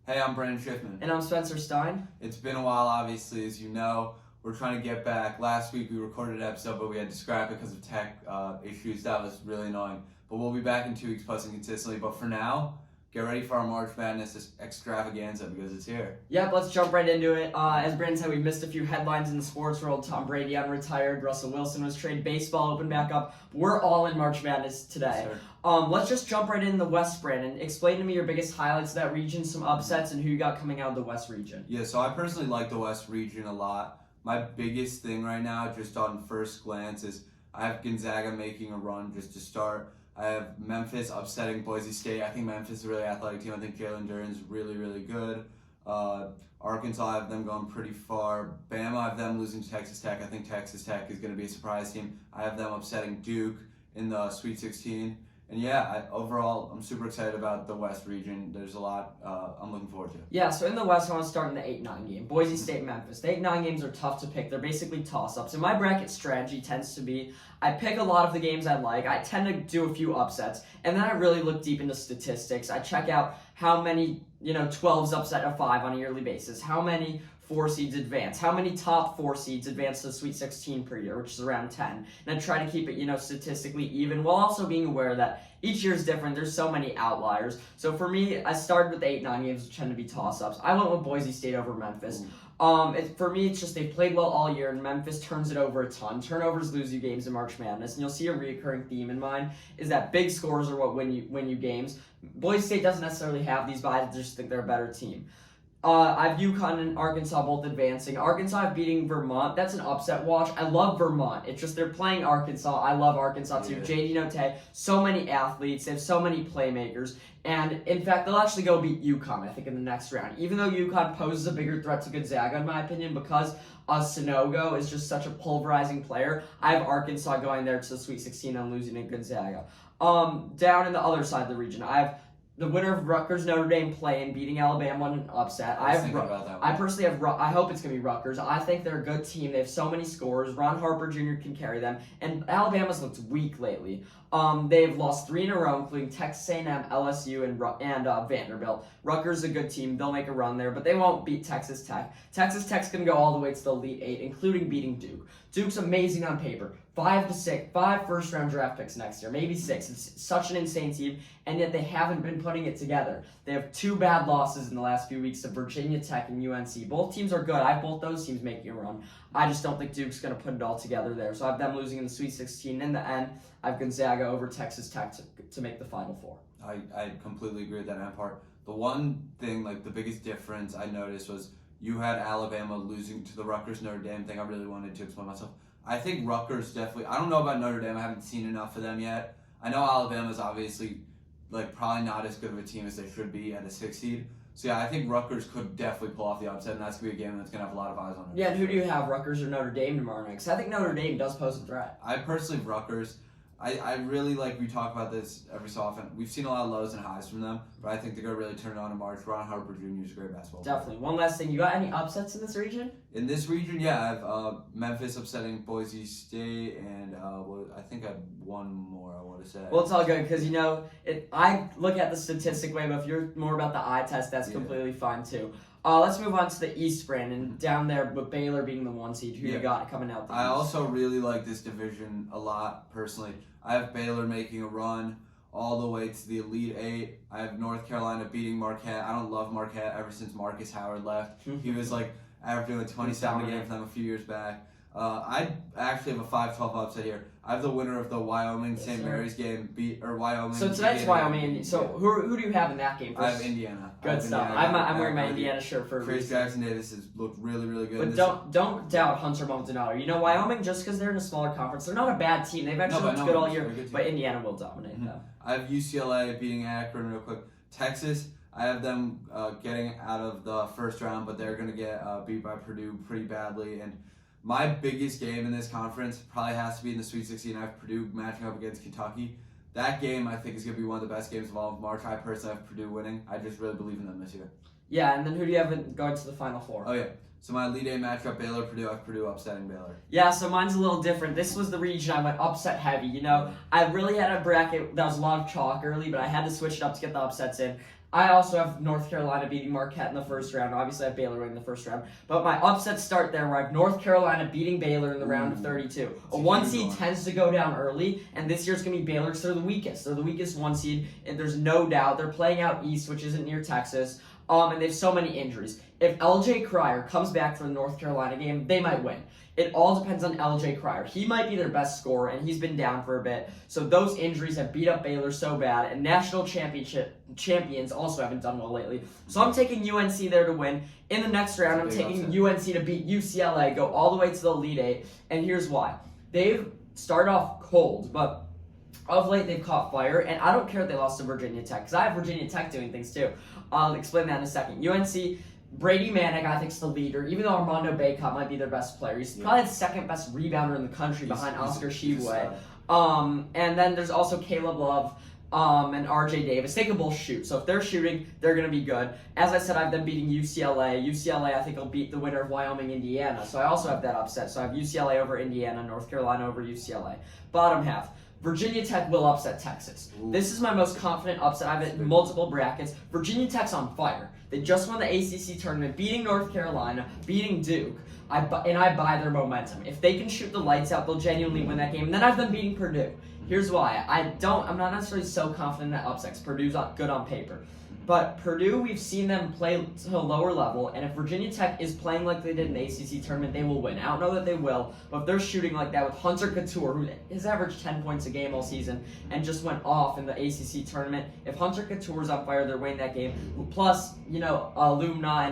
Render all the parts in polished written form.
Hey, I'm Brandon Schiffman. And I'm Spencer Stein. It's been a while, obviously, as you know. We're trying to get back. Last week we recorded an episode, but we had to scrap it because of tech issues. That was really annoying. But we'll be back in 2 weeks posting consistently. But for now, get ready for our March Madness extravaganza because it's here. Yep, let's jump right into it. As Brandon said, we missed a few headlines in the sports world. Tom Brady unretired. Russell Wilson was traded. Baseball opened back up. We're all in March Madness today. Yes, Let's just jump right in the West, Brandon. Explain to me your biggest highlights of that region, some upsets, and who you got coming out of the West region. Yeah, so I personally like the West region a lot. My biggest thing right now, just on first glance, is I have Gonzaga making a run just to start. I have Memphis upsetting Boise State. I think Memphis is a really athletic team. I think Jalen Duren's really, really good. Arkansas, I have them going pretty far. Bama, I have them losing to Texas Tech. I think Texas Tech is going to be a surprise team. I have them upsetting Duke in the Sweet 16. And yeah, overall, I'm super excited about the West region. There's a lot I'm looking forward to. Yeah, so in the West, I want to start in the 8-9 game. Boise State, Memphis. The 8-9 games are tough to pick. They're basically toss-ups. And my bracket strategy tends to be I pick a lot of the games I like. I tend to do a few upsets. And then I really look deep into statistics. I check out how many 12s upset a 5 on a yearly basis. How many 4 seeds advance? How many top 4 seeds advance to the Sweet 16 per year, which is around 10? And I try to keep it, statistically even, while also being aware that each year is different. There's so many outliers. So for me, I started with the 8-9 games, which tend to be toss-ups. I went with Boise State over Memphis. For me, it's just they played well all year, and Memphis turns it over a ton. Turnovers lose you games in March Madness, and you'll see a reoccurring theme in mine is that big scores are what win you games. Boise State doesn't necessarily have these, but I just think they're a better team. I have UConn and Arkansas both advancing. Arkansas beating Vermont. That's an upset watch. I love Vermont. It's just they're playing Arkansas. I love Arkansas too. Yeah. J.D. Notae, so many athletes. They have so many playmakers. And, in fact, they'll actually go beat UConn, I think, in the next round. Even though UConn poses a bigger threat to Gonzaga, in my opinion, because Sanogo is just such a pulverizing player, I have Arkansas going there to the Sweet 16 and losing to Gonzaga. Down in the other side of the region, I have the winner of Rutgers Notre Dame play and beating Alabama in an upset. I was thinking about that one. I personally have. I hope it's gonna be Rutgers. I think they're a good team. They have so many scores. Ron Harper Jr. can carry them, and Alabama's looked weak lately. They've lost 3 in a row, including Texas A&M, LSU, and Vanderbilt. Rutgers is a good team. They'll make a run there, but they won't beat Texas Tech. Texas Tech's gonna go all the way to the Elite 8, including beating Duke. Duke's amazing on paper. 5 first-round draft picks next year, maybe 6. It's such an insane team, and yet they haven't been putting it together. They have 2 bad losses in the last few weeks to Virginia Tech and UNC. Both teams are good. I have both those teams making a run. I just don't think Duke's going to put it all together there. So I have them losing in the Sweet 16. In the end, I have Gonzaga over Texas Tech to make the Final Four. I completely agree with that end part. The one thing, the biggest difference I noticed was you had Alabama losing to the Rutgers Notre Dame thing. I really wanted to explain myself. I think Rutgers definitely. I don't know about Notre Dame. I haven't seen enough of them yet. I know Alabama's obviously probably not as good of a team as they should be at a 6 seed. So yeah, I think Rutgers could definitely pull off the upset, and that's gonna be a game that's gonna have a lot of eyes on it. Yeah, and who do you have, Rutgers or Notre Dame tomorrow night? Because I think Notre Dame does pose a threat. I personally have Rutgers. I really we talk about this every so often. We've seen a lot of lows and highs from them, but I think they're going to really turn it on in March. Ron Harper Jr. is a great basketball player. Definitely. One last thing. You got any upsets in this region? In this region, yeah, I have Memphis upsetting Boise State, and I think I have one more I want to say. Well, it's all good because, I look at the statistic way, but if you're more about the eye test, that's completely fine too. Let's move on to the East, Brandon. Down there with Baylor being the 1 seed. Who you got coming out there? I also really like this division a lot, personally. I have Baylor making a run all the way to the Elite 8. I have North Carolina beating Marquette. I don't love Marquette ever since Marcus Howard left. He was averaging 27 a game for them a few years back. I actually have a 5-12 upset here. I have the winner of the Wyoming-St. Mary's game Wyoming. So tonight's Wyoming. So who do you have in that game? I have Indiana. Good stuff. I'm wearing my Indiana shirt for a Chris reason. Jackson Davis has looked really, really good. But don't doubt Hunter Maldonado. Wyoming, just because they're in a smaller conference, they're not a bad team. They've actually looked good all year, but Indiana will dominate them. I have UCLA beating Akron real quick. Texas, I have them getting out of the first round, but they're going to get beat by Purdue pretty badly. And my biggest game in this conference probably has to be in the Sweet 16. I have Purdue matching up against Kentucky. That game, I think, is going to be one of the best games of all of March. I personally have Purdue winning. I just really believe in them this year. Yeah, and then who do you have going to the Final Four? Oh, yeah. So my Elite Eight matchup, Baylor-Purdue. I have Purdue upsetting Baylor. Yeah, so mine's a little different. This was the region I went upset heavy. I really had a bracket that was a lot of chalk early, but I had to switch it up to get the upsets in. I also have North Carolina beating Marquette in the first round. Obviously, I have Baylor winning the first round. But my upset start there where I have North Carolina beating Baylor in the round of 32. A 1 seed tends to go down early, and this year's going to be Baylor because they're the weakest. They're the weakest 1 seed, and there's no doubt. They're playing out east, which isn't near Texas, and they have so many injuries. If LJ Cryer comes back for the North Carolina game, they might win. It all depends on LJ Cryer. He might be their best scorer, and he's been down for a bit. So those injuries have beat up Baylor so bad, and national champions also haven't done well lately. So I'm taking UNC there to win. In the next round, I'm taking UNC to beat UCLA, go all the way to the Elite Eight, and here's why. They've started off cold, but of late they've caught fire, and I don't care if they lost to Virginia Tech, because I have Virginia Tech doing things too. I'll explain that in a second. UNC, Brady Manick, I think, is the leader, even though Armando Bacot might be their best player. He's probably the second best rebounder in the country behind Oscar Tshiebwe. And then there's also Caleb Love and RJ Davis. They can both shoot, so if they're shooting, they're going to be good. As I said, I have them beating UCLA. UCLA, I think, will beat the winner of Wyoming, Indiana, so I also have that upset. So I have UCLA over Indiana, North Carolina over UCLA. Bottom half. Virginia Tech will upset Texas. Ooh. This is my most confident upset. I've hit multiple brackets. Virginia Tech's on fire. They just won the ACC tournament, beating North Carolina, beating Duke. I buy their momentum. If they can shoot the lights out, they'll genuinely win that game. And then I have them beating Purdue. Here's why. I'm not necessarily so confident in that upset. Purdue's good on paper. But Purdue, we've seen them play to a lower level, and if Virginia Tech is playing like they did in the ACC tournament, they will win. I don't know that they will, but if they're shooting like that with Hunter Couture, who has averaged 10 points a game all season and just went off in the ACC tournament, if Hunter Couture's on fire, they're winning that game. Plus, Lumna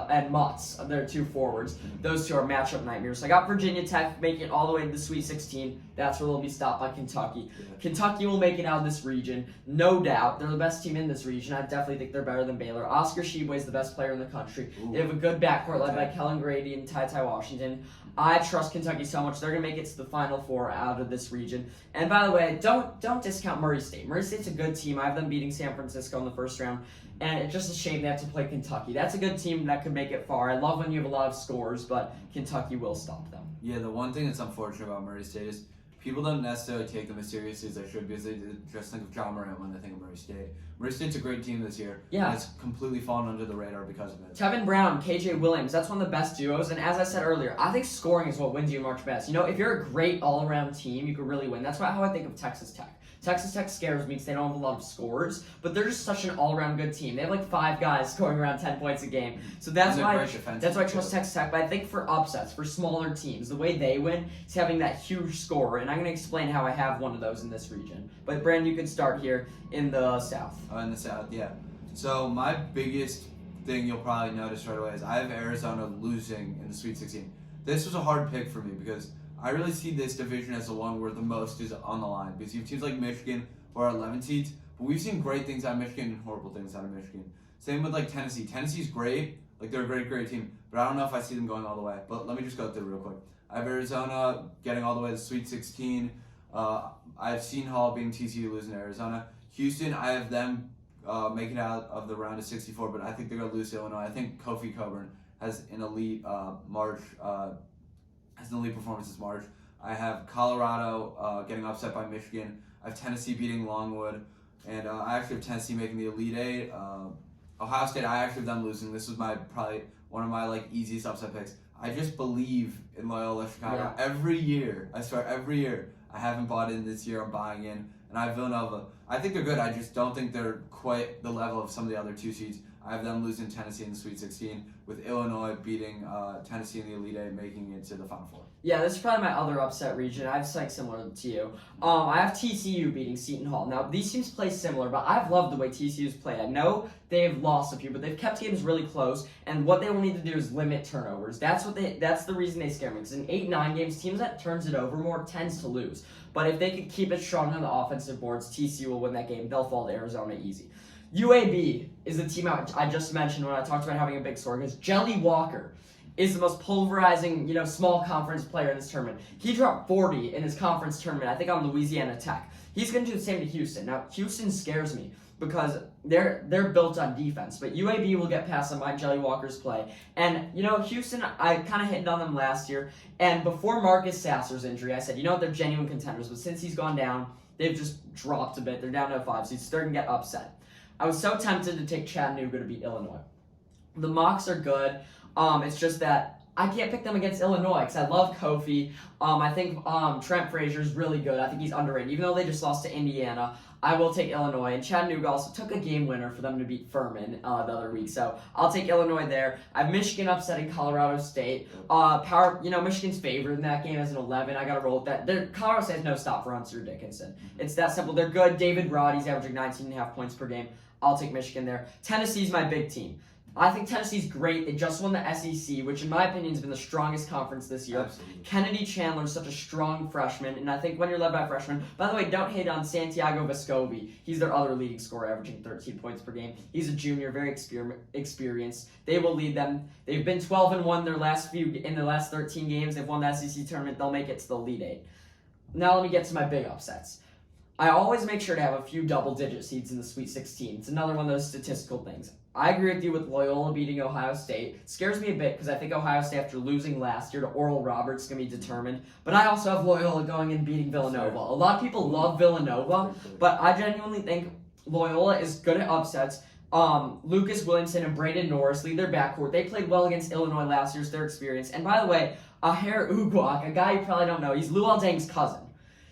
and Mutz, they're two forwards. Those two are matchup nightmares. So I got Virginia Tech making it all the way to the Sweet 16. That's where they'll be stopped by Kentucky. Kentucky will make it out of this region, no doubt. They're the best team in this region. I definitely think they're better than Baylor. Oscar Tshiebwe is the best player in the country. Ooh. They have a good backcourt led by Kellen Grady and Ty Washington. I trust Kentucky so much. They're going to make it to the Final Four out of this region. And by the way, don't discount Murray State. Murray State's a good team. I have them beating San Francisco in the first round. And it's just a shame they have to play Kentucky. That's a good team that could make it far. I love when you have a lot of scores, but Kentucky will stop them. Yeah, the one thing that's unfortunate about Murray State is people don't necessarily take them as seriously as they should because they just think of John Morant when they think of Murray State. Murray State's a great team this year. Yeah. And it's completely fallen under the radar because of it. Tevin Brown, KJ Williams, that's one of the best duos. And as I said earlier, I think scoring is what wins you March Madness. If you're a great all-around team, you could really win. That's how I think of Texas Tech. Texas Tech scares me because they don't have a lot of scores, but they're just such an all-around good team. They have like 5 guys scoring around 10 points a game. So that's why I trust Texas Tech. But I think for upsets, for smaller teams, the way they win is having that huge score. And I'm going to explain how I have one of those in this region. But Brandon, you can start here in the South. In the South, yeah. So my biggest thing you'll probably notice right away is I have Arizona losing in the Sweet 16. This was a hard pick for me because I really see this division as the one where the most is on the line because you have teams like Michigan who are 11 seeds, but we've seen great things out of Michigan and horrible things out of Michigan. Same with like Tennessee. Tennessee's great, like they're a great team, but I don't know if I see them going all the way. But let me just go through real quick. I have Arizona getting all the way to the Sweet 16. I've seen Hall being TCU losing to Arizona. Houston, I have them making out of the round of 64, but I think they're going to lose to Illinois. I think Kofi Cockburn has an elite performance this March. I have Colorado getting upset by Michigan. I have Tennessee beating Longwood. And I actually have Tennessee making the Elite Eight. Ohio State, I actually have them losing. This was probably one of my easiest upset picks. I just believe in Loyola Chicago. Yeah. Every year, I haven't bought in this year. I'm buying in. And I have Villanova. I think they're good. I just don't think they're quite the level of some of the other 2 seeds. I have them losing Tennessee in the Sweet 16, with Illinois beating Tennessee in the Elite Eight, making it to the Final Four. Yeah, this is probably my other upset region. I have something similar to you. I have TCU beating Seton Hall. Now, these teams play similar, but I've loved the way TCU's played. I know they've lost a few, but they've kept games really close, and what they will need to do is limit turnovers. That's the reason they scare me, because in 8-9 games, teams that turns it over more tends to lose. But if they could keep it strong on the offensive boards, TCU will win that game. They'll fall to Arizona easy. UAB is the team I just mentioned when I talked about having a big score, because Jelly Walker is the most pulverizing, small conference player in this tournament. He dropped 40 in his conference tournament, I think on Louisiana Tech. He's going to do the same to Houston. Now, Houston scares me because they're built on defense, but UAB will get past them by Jelly Walker's play. And, Houston, I kind of hit on them last year, and before Marcus Sasser's injury, I said, they're genuine contenders, but since he's gone down, they've just dropped a bit. They're down to 5 seeds. They're going to get upset. I was so tempted to take Chattanooga to beat Illinois. The mocks are good. It's just that I can't pick them against Illinois because I love Kofi. I think Trent Frazier's really good. I think he's underrated. Even though they just lost to Indiana, I will take Illinois. And Chattanooga also took a game winner for them to beat Furman the other week. So I'll take Illinois there. I have Michigan upsetting Colorado State. Michigan's favored in that game as an 11. I got to roll with that. Colorado State has no stop for Hunter Dickinson. It's that simple. They're good. David Roddy's averaging 19.5 points per game. I'll take Michigan there. Tennessee's my big team. I think Tennessee's great. They just won the SEC, which in my opinion has been the strongest conference this year. Absolutely. Kennedy Chandler's such a strong freshman, and I think when you're led by freshmen, by the way, don't hate on Santiago Vescovi. He's their other leading scorer, averaging 13 points per game. He's a junior, very experienced. They will lead them. They've been 12-1 in their last 13 games. They've won the SEC tournament. They'll make it to the Elite Eight. Now let me get to my big upsets. I always make sure to have a few double-digit seeds in the Sweet 16. It's another one of those statistical things. I agree with you with Loyola beating Ohio State. It scares me a bit because I think Ohio State, after losing last year to Oral Roberts, is going to be determined. But I also have Loyola going and beating Villanova. A lot of people love Villanova, but I genuinely think Loyola is good at upsets. Lucas Williamson and Braden Norris lead their backcourt. They played well against Illinois last year, so they're experienced. And by the way, Aher Uguak, a guy you probably don't know, he's Luol Deng's cousin.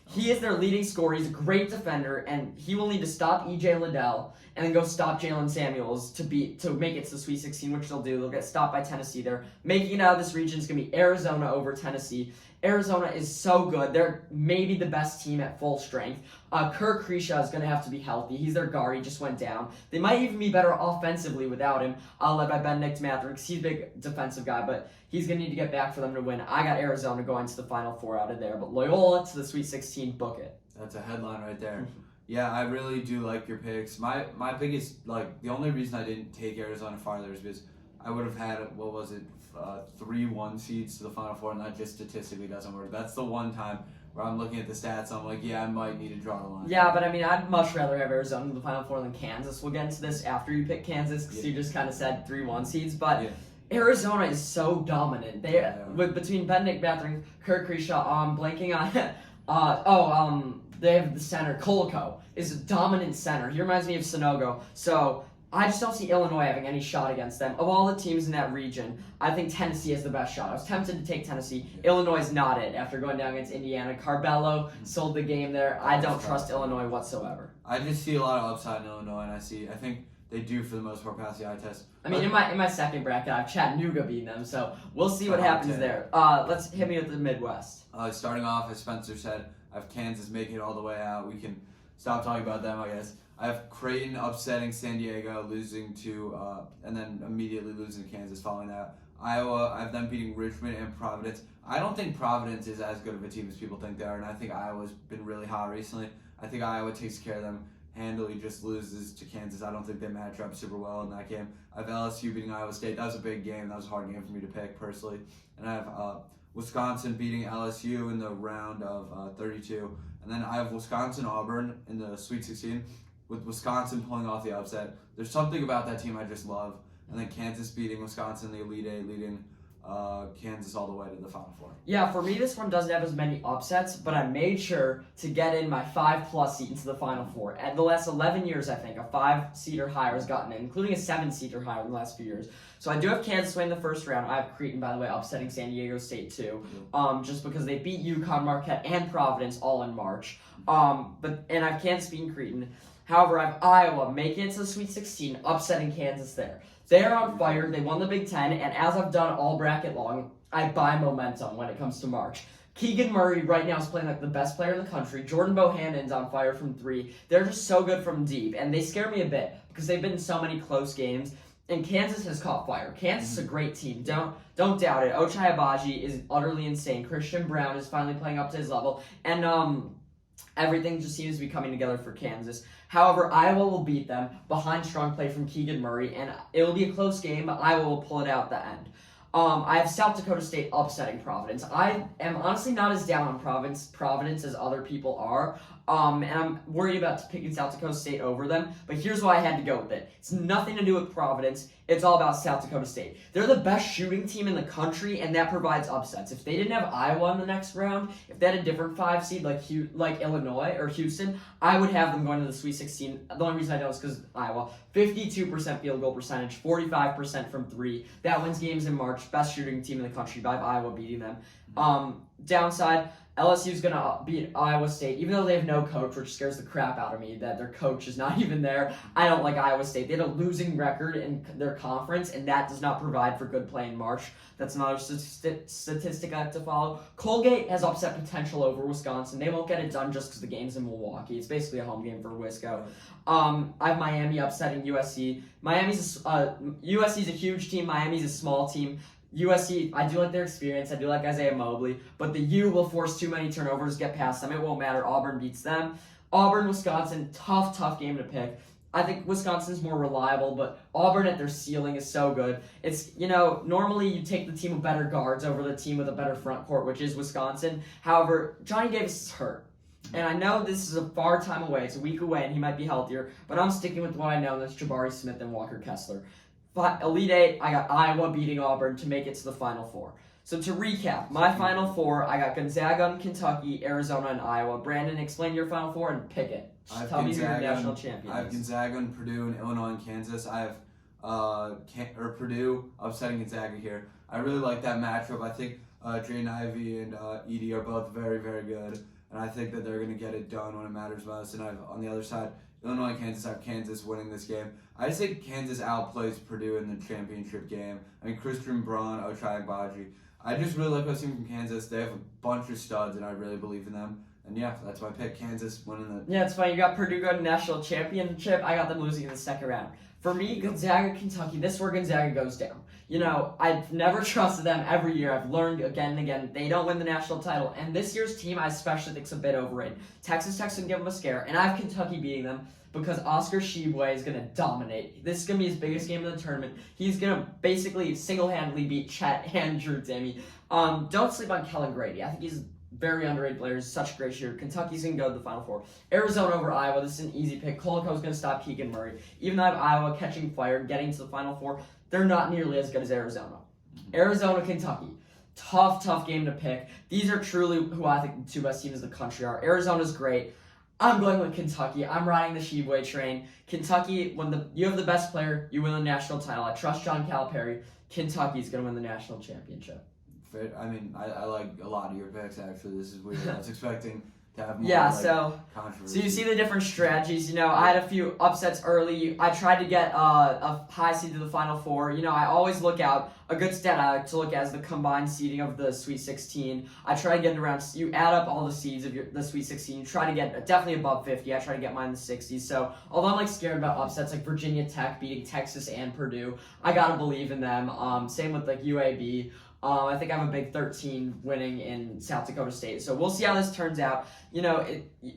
He is their leading scorer. He's a great defender, and he will need to stop E.J. Liddell and then go stop Jalen Samuels to make it to the Sweet 16, which they'll do. They'll get stopped by Tennessee there. Making it out of this region is going to be Arizona over Tennessee. Arizona is so good. They're maybe the best team at full strength. Kirk Kresha is going to have to be healthy. He's their guard. He just went down. They might even be better offensively without him, led by Benedict Mather, because he's a big defensive guy, but he's going to need to get back for them to win. I got Arizona going to the Final Four out of there, but Loyola to the Sweet 16, book it. That's a headline right there. Yeah, I really do like your picks. My biggest, the only reason I didn't take Arizona farther is because I would have had, 3-1 seeds to the Final Four, and that just statistically doesn't work. That's the one time where I'm looking at the stats, I'm like, yeah, I might need to draw the line. Yeah, but I mean, I'd much rather have Arizona in the Final Four than Kansas. We'll get into this after you pick Kansas, because you just kind of said 3-1 seeds, but Arizona is so dominant. Between Benedict Mather and Kirk Kresha, blanking on, they have the center, Koloko, is a dominant center. He reminds me of Sonogo. So I just don't see Illinois having any shot against them. Of all the teams in that region, I think Tennessee has the best shot. I was tempted to take Tennessee. Illinois is not it after going down against Indiana. Carbello sold the game there. I don't trust Illinois whatsoever. I just see a lot of upside in Illinois, and I think they do for the most part pass the eye test. I mean, in my second bracket, I have Chattanooga beating them, so we'll see what happens there. Let's hit me with the Midwest. Starting off, as Spencer said, I have Kansas making it all the way out. We can stop talking about them, I guess. I have Creighton upsetting San Diego, losing to, and then immediately losing to Kansas following that. Iowa, I have them beating Richmond and Providence. I don't think Providence is as good of a team as people think they are, and I think Iowa's been really hot recently. I think Iowa takes care of them handily, just loses to Kansas. I don't think they match up super well in that game. I have LSU beating Iowa State. That was a big game. That was a hard game for me to pick personally. And I have Wisconsin beating LSU in the round of 32. And then I have Wisconsin-Auburn in the Sweet 16 with Wisconsin pulling off the upset. There's something about that team I just love. And then Kansas beating Wisconsin in the Elite Eight, leading Kansas all the way to the Final Four. Yeah, for me, this one doesn't have as many upsets, but I made sure to get in my 5+ seed into the Final Four. At the last 11 years, I think, a 5-seeder higher has gotten in, including a 7-seeder higher in the last few years. So I do have Kansas winning the first round. I have Creighton, by the way, upsetting San Diego State, too, just because they beat UConn, Marquette, and Providence all in March. And I have Kansas beating Creighton. However, I have Iowa making it to the Sweet 16, upsetting Kansas there. They're on fire. They won the Big Ten, and as I've done all bracket long, I buy momentum when it comes to March. Keegan Murray right now is playing like the best player in the country. Jordan Bohannon's on fire from 3. They're just so good from deep, and they scare me a bit because they've been in so many close games. And Kansas has caught fire. Kansas is a great team. Don't doubt it. Ochai Agbaji is utterly insane. Christian Brown is finally playing up to his level, and everything just seems to be coming together for Kansas. However, Iowa will beat them behind strong play from Keegan Murray, and it will be a close game, but Iowa will pull it out at the end. I have South Dakota State upsetting Providence. I am honestly not as down on Providence as other people are. And I'm worried about picking South Dakota State over them. But here's why I had to go with it. It's nothing to do with Providence. It's all about South Dakota State. They're the best shooting team in the country, and that provides upsets. If they didn't have Iowa in the next round, if they had a different 5 seed like Illinois or Houston, I would have them going to the Sweet 16. The only reason I don't is because Iowa. 52% field goal percentage, 45% from 3. That wins games in March. Best shooting team in the country. But I have Iowa beating them. Downside, LSU's going to beat Iowa State, even though they have no coach, which scares the crap out of me that their coach is not even there. I don't like Iowa State. They had a losing record in their conference, and that does not provide for good play in March. That's another statistic I have to follow. Colgate has upset potential over Wisconsin. They won't get it done just because the game's in Milwaukee. It's basically a home game for Wisco. I have Miami upsetting USC. USC's a huge team. Miami's a small team. USC, I do like their experience. I do like Isaiah Mobley. But the U will force too many turnovers to get past them. It won't matter. Auburn beats them. Auburn, Wisconsin, tough game to pick. I think Wisconsin's more reliable, but Auburn at their ceiling is so good. It's, normally you take the team with better guards over the team with a better front court, which is Wisconsin. However, Johnny Davis is hurt. And I know this is a far time away. It's a week away, and he might be healthier. But I'm sticking with what I know, and that's Jabari Smith and Walker Kessler. Elite Eight, I got Iowa beating Auburn to make it to the Final Four. So to recap, my Final Four, I got Gonzaga and Kentucky, Arizona, and Iowa. Brandon, explain your Final Four and pick it. Tell me who your national champion is. I have Gonzaga and Purdue and Illinois and Kansas. I have Purdue upsetting Gonzaga here. I really like that matchup. I think Jaden Ivey and Edie are both very, very good. And I think that they're going to get it done when it matters most. And I have, on the other side, Illinois and Kansas. I have Kansas winning this game. I just think Kansas outplays Purdue in the championship game. I mean, Christian Braun, Ochai Agbaji. I just really like what I've seen from Kansas. They have a bunch of studs, and I really believe in them. And yeah, that's my pick. Kansas winning the... Yeah, it's funny. You got Purdue going to national championship. I got them losing in the second round. For me, Gonzaga, Kentucky, this is where Gonzaga goes down. I've never trusted them every year. I've learned again and again. They don't win the national title. And this year's team, I especially think is a bit overrated. Texas Tech's going to give them a scare. And I have Kentucky beating them because Oscar Tshiebwe is going to dominate. This is going to be his biggest game of the tournament. He's going to basically single-handedly beat Chet and Drew Timme. Don't sleep on Kellen Grady. I think he's a very underrated player. He's such a great shooter. Kentucky's going to go to the Final Four. Arizona over Iowa. This is an easy pick. Koliko's going to stop Keegan Murray. Even though I have Iowa catching fire and getting to the Final Four, they're not nearly as good as Arizona. Arizona, Kentucky. Tough game to pick. These are truly who I think the two best teams in the country are. Arizona's great. I'm going with Kentucky. I'm riding the Tshiebwe train. Kentucky, when you have the best player, you win the national title. I trust John Calipari. Kentucky's going to win the national championship. I mean, I like a lot of your picks, actually. This is weird. I was expecting to have more controversy. So you see the different strategies. I had a few upsets early. I tried to get a high seed to the Final Four. I always look out. A good stat I like to look at is the combined seeding of the Sweet 16. I try to get around. You add up all the seeds of the Sweet 16. You try to get definitely above 50. I try to get mine in the 60s. So although I'm scared about upsets like Virginia Tech beating Texas and Purdue, I gotta believe in them. Same with UAB. I think I have a big 13 winning in South Dakota State. So we'll see how this turns out.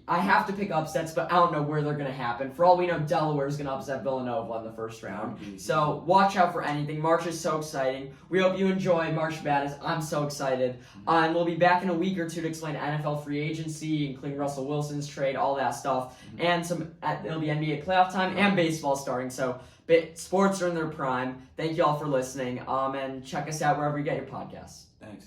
I have to pick upsets, but I don't know where they're going to happen. For all we know, Delaware is going to upset Villanova in the first round. So watch out for anything. March is so exciting. We hope you enjoy March Madness. I'm so excited. And we'll be back in a week or two to explain NFL free agency, including Russell Wilson's trade, all that stuff. And it'll be NBA playoff time and baseball starting. So sports are in their prime. Thank you all for listening. And check us out wherever you get your podcasts. Thanks.